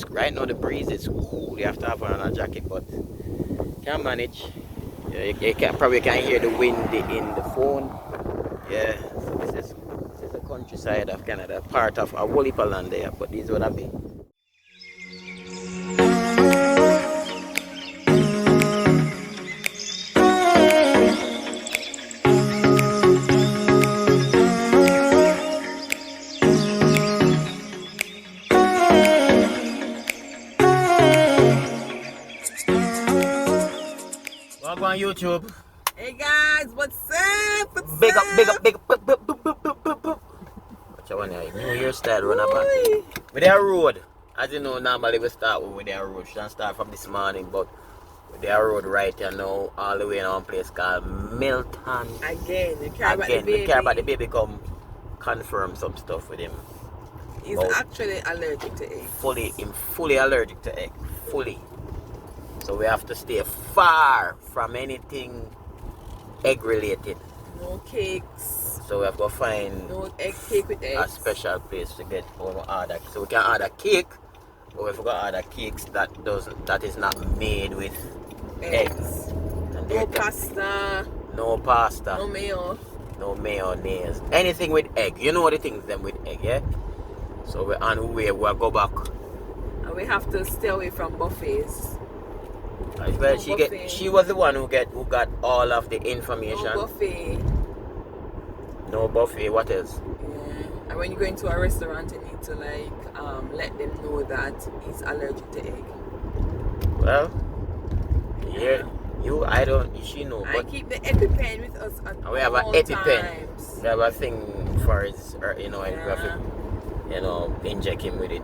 Right now the breeze is cool. You have to have on a jacket, but can't manage. Yeah, you probably can't hear the wind in the phone. Yeah, so this is the countryside of Canada, part of a whole heap of land there, but this is what I be. Welcome on YouTube. Hey guys, what's up? Big up. What's your one here? New Year style run about. With their road, as you know, normally we start with their road. Shouldn't start from this morning, but with their road right here now, all the way in one place called Milton. Again, we care about the baby. Come confirm some stuff with him. He's actually allergic to eggs. Fully allergic to egg. Fully. So we have to stay far from anything egg related. No cakes. So we have to find no egg cake with eggs. A special place to get our order. So we can order cake, but we forgot order cakes that is not made with eggs. And no pasta. No pasta. No mayo. No mayonnaise. Anything with egg. You know the things them with egg, yeah? So we're on the way, we'll go back. And we have to stay away from buffets. Well, she was the one who got all of the information. No buffet. No buffet. What else? Yeah. And when you go into a restaurant, you need to let them know that he's allergic to egg. Well, yeah, she know. I keep the EpiPen with us at we have an EpiPen. We have a thing for his, inject him with it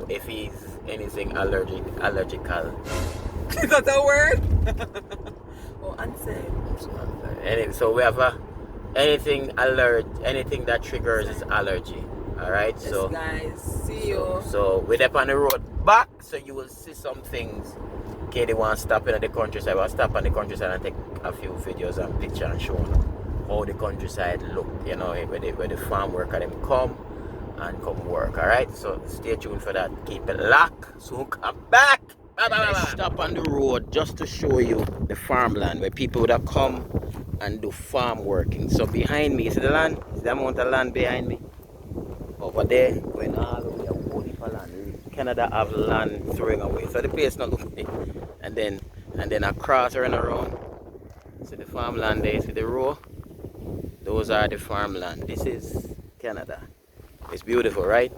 if he's anything allergical. Is that a word? Oh, unsaid. So we have anything that triggers his allergy. Alright, yes, so guys, see you. So we're up on the road back, so you will see some things. Okay, they want to stop in the countryside. We'll stop on the countryside and take a few videos and pictures and show them how the countryside look, where the farm worker them come work. Alright, so stay tuned for that. Keep it locked. Soon come back. Let's stop on the road just to show you the farmland where people would have come and do farm working. So behind me, see the land? See the amount of land behind me? Over there, going all the way, a whole heap of land. Canada have land throwing away. So the place not looking big. And then across and around. See the farmland there, see the row? Those are the farmland. This is Canada. It's beautiful, right?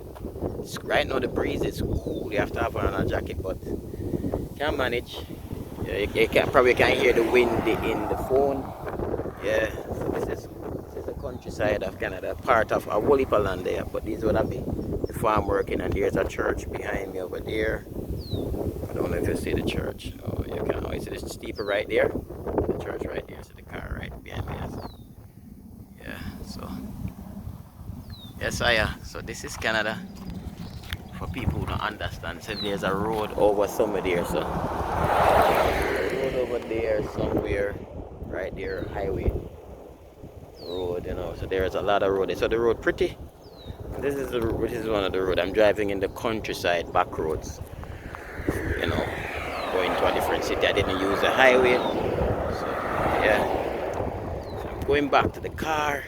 Right now the breeze is cool. You have to have on a jacket, but can't manage. Yeah, you probably can't hear the wind in the phone. Yeah, so this is the countryside of Canada, part of a whole heap of land there. But this is what I be the farm working, and there's a church behind me over there. I don't know if you see the church. Oh, you can. Oh, you see the steeple right there? The church right there. So the car right behind me. Yeah, so yes, so this is Canada. For people who don't understand, so there's a road over somewhere there, so a road over there somewhere, right there, highway road, so there's a lot of road. So the road pretty. This is one of the road. I'm driving in the countryside back roads, going to a different city. I didn't use the highway, so yeah. So I'm going back to the car.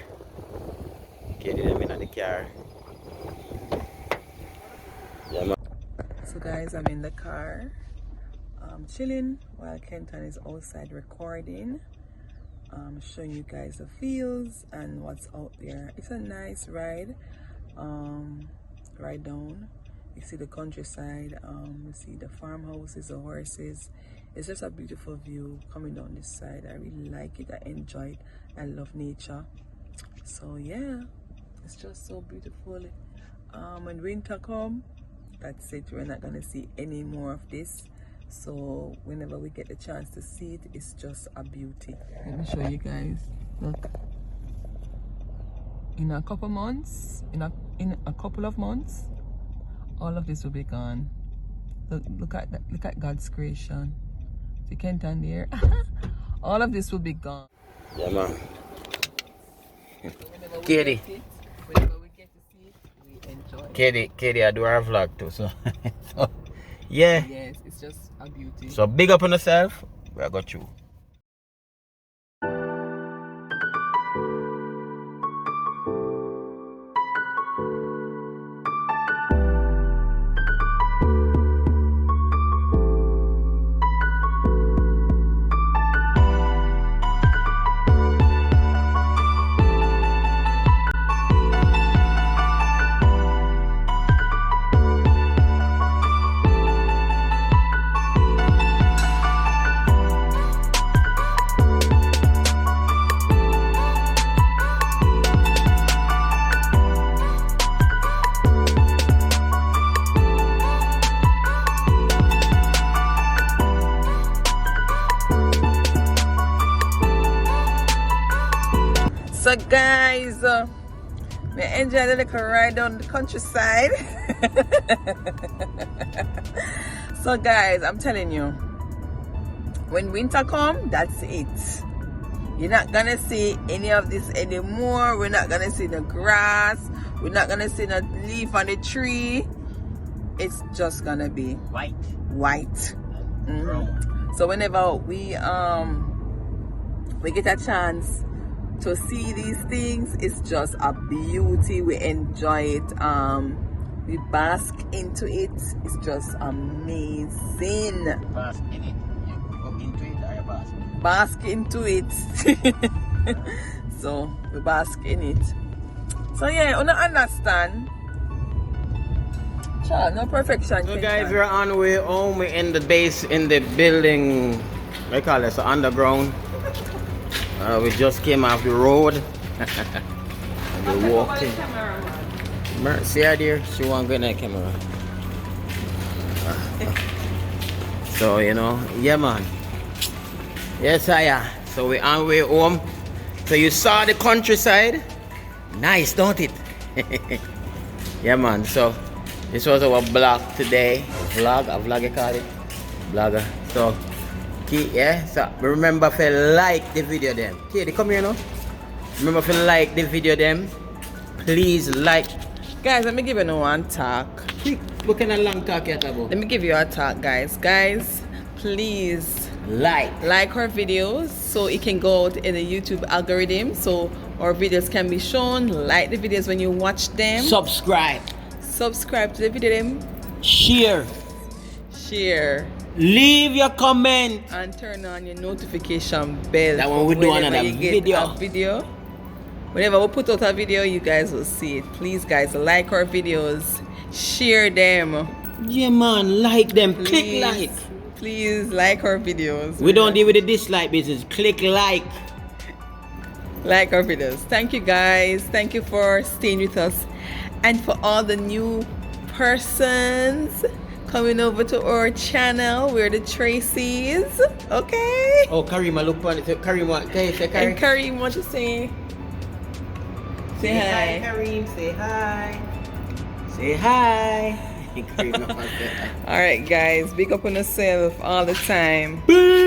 Okay, I'm in the car. So guys, I'm in the car, chilling while Kenton is outside recording, showing you guys the fields and what's out there. It's a nice ride, ride down. You see the countryside, you see the farmhouses, the horses. It's just a beautiful view coming down this side. I really like it. I enjoy it. I love nature. So yeah, it's just so beautiful. When winter comes, that's it. We're not gonna see any more of this. So whenever we get the chance to see it, it's just a beauty. Let me show you guys. Look. In a couple months, in a couple of months, all of this will be gone. Look at that. Look at God's creation. See Kenton there. All of this will be gone. Yeah, man. Whenever we Katie. get to see it, we enjoy. Katie, I do our vlog too, so, so yeah. Yes, it's just a beauty. So big up on yourself. I got you. So guys, we enjoyed a little ride down the countryside. So guys, I'm telling you, when winter come, that's it. You're not gonna see any of this anymore. We're not gonna see the grass. We're not gonna see the leaf on the tree. It's just gonna be White. So whenever we get a chance to see these things, it's just a beauty. We enjoy it. We bask into it. It's just amazing. Bask in it. You go into it or you bask? Bask into it. So we bask in it. So yeah, you understand. Sure, no perfection. So guys, we're on the way home. We're in the base, in the building, I call it, so underground. We just came off the road. And we're walking. See her there? She won't go in that camera. So, you know, yeah man. Yes, I am. So we're on the way home. So you saw the countryside? Nice, don't it? Yeah man, so this was our vlog today. Vlog you call it? Vlogger. So, yeah, so remember to like the video then. Katie, come here now. Remember to like the video then. Please like. Guys, let me give you one talk. What kind of long talk you about? Let me give you a talk, guys. Guys, please like our videos so it can go out in the YouTube algorithm, so our videos can be shown. Like the videos when you watch them. Subscribe to the video them. Share. Leave your comment and turn on your notification bell. That when we do another video. Whenever we put out a video, you guys will see it. Please guys, like our videos, share them. Yeah man, like them. Click like. Please like our videos. We don't deal with the dislike business. Click like. Like our videos. Thank you guys. Thank you for staying with us. And for all the new persons coming over to our channel, we're the Tracys. Okay? Oh, Kahreem, look on it. Kahreem, what? Okay, say Kahreem. And Kahreem, what you say? Say hi. Kahreem, say hi. Say hi. Alright guys, big up on yourself all the time. Peace.